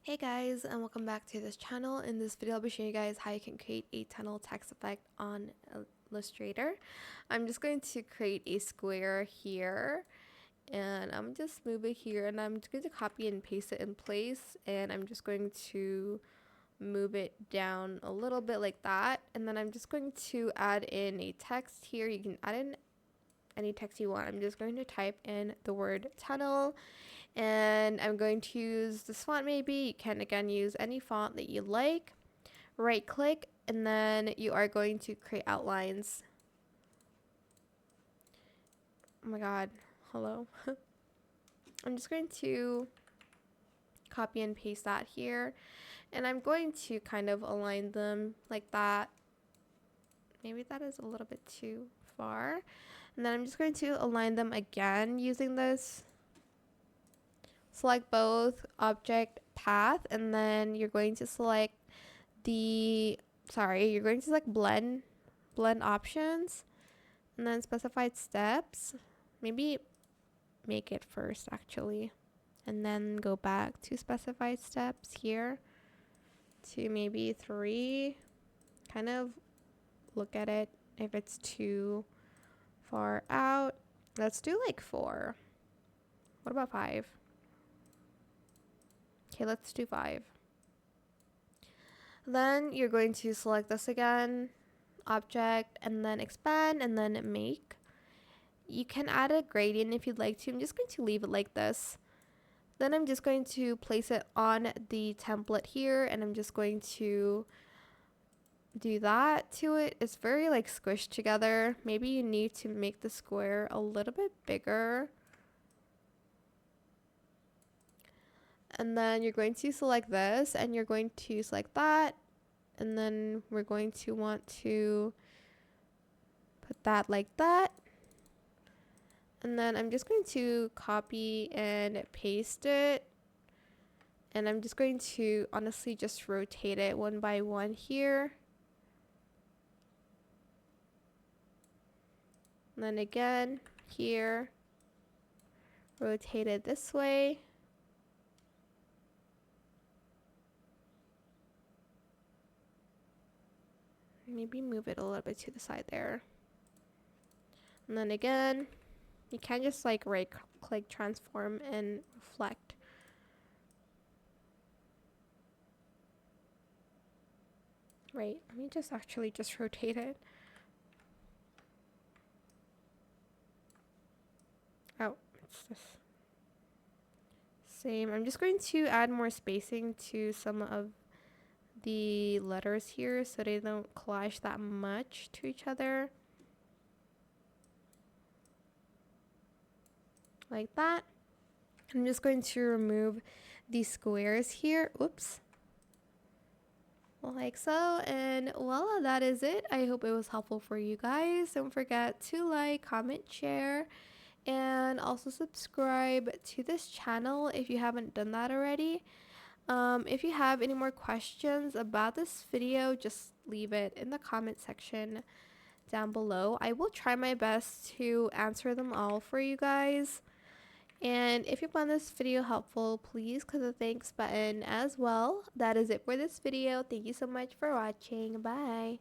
Hey guys, and welcome back to this channel. In this video I'll be showing you guys how you can create a tunnel text effect on Illustrator. I'm just going to create a square here, and I'm just move it here, and I'm just going to copy and paste it in place, and I'm just going to move it down a little bit like that, and then I'm just going to add in a text here. You can add in any text you want. I'm just going to type in the word tunnel, and I'm going to use this font. Maybe you can again use any font that you like. Right click, and then you are going to create outlines. Oh my god, hello. I'm just going to copy and paste that here, and I'm going to kind of align them like that. Maybe that is a little bit too far. And then I'm just going to align them again using this. Select both object path, and then you're going to select you're going to select blend options, and then specified steps. Maybe make it first actually, and then go back to specified steps here to maybe 3. Kind of look at it if it's too far out. Let's do like 4. What about 5? Okay, let's do 5. Then you're going to select this again, object, and then expand, and then make. You can add a gradient if you'd like to. I'm just going to leave it like this. Then I'm just going to place it on the template here, and I'm just going to do that to it. It's very like squished together. Maybe you need to make the square a little bit bigger. And then you're going to select this, and you're going to select that, and then we're going to want to put that like that. And then I'm just going to copy and paste it, and I'm just going to honestly just rotate it one by one here, and then again here, rotate it this way. Maybe move it a little bit to the side there. And then again, you can just like right click, transform, and reflect. Right, let me just actually just rotate it. Oh, it's this same. I'm just going to add more spacing to some of the letters here so they don't collage that much to each other. Like that. I'm just going to remove these squares here. Oops. Like so, and voila, that is it. I hope it was helpful for you guys. Don't forget to like, comment, share, and also subscribe to this channel if you haven't done that already. If you have any more questions about this video, just leave it in the comment section down below. I will try my best to answer them all for you guys. And if you found this video helpful, please click the thanks button as well. That is it for this video. Thank you so much for watching. Bye.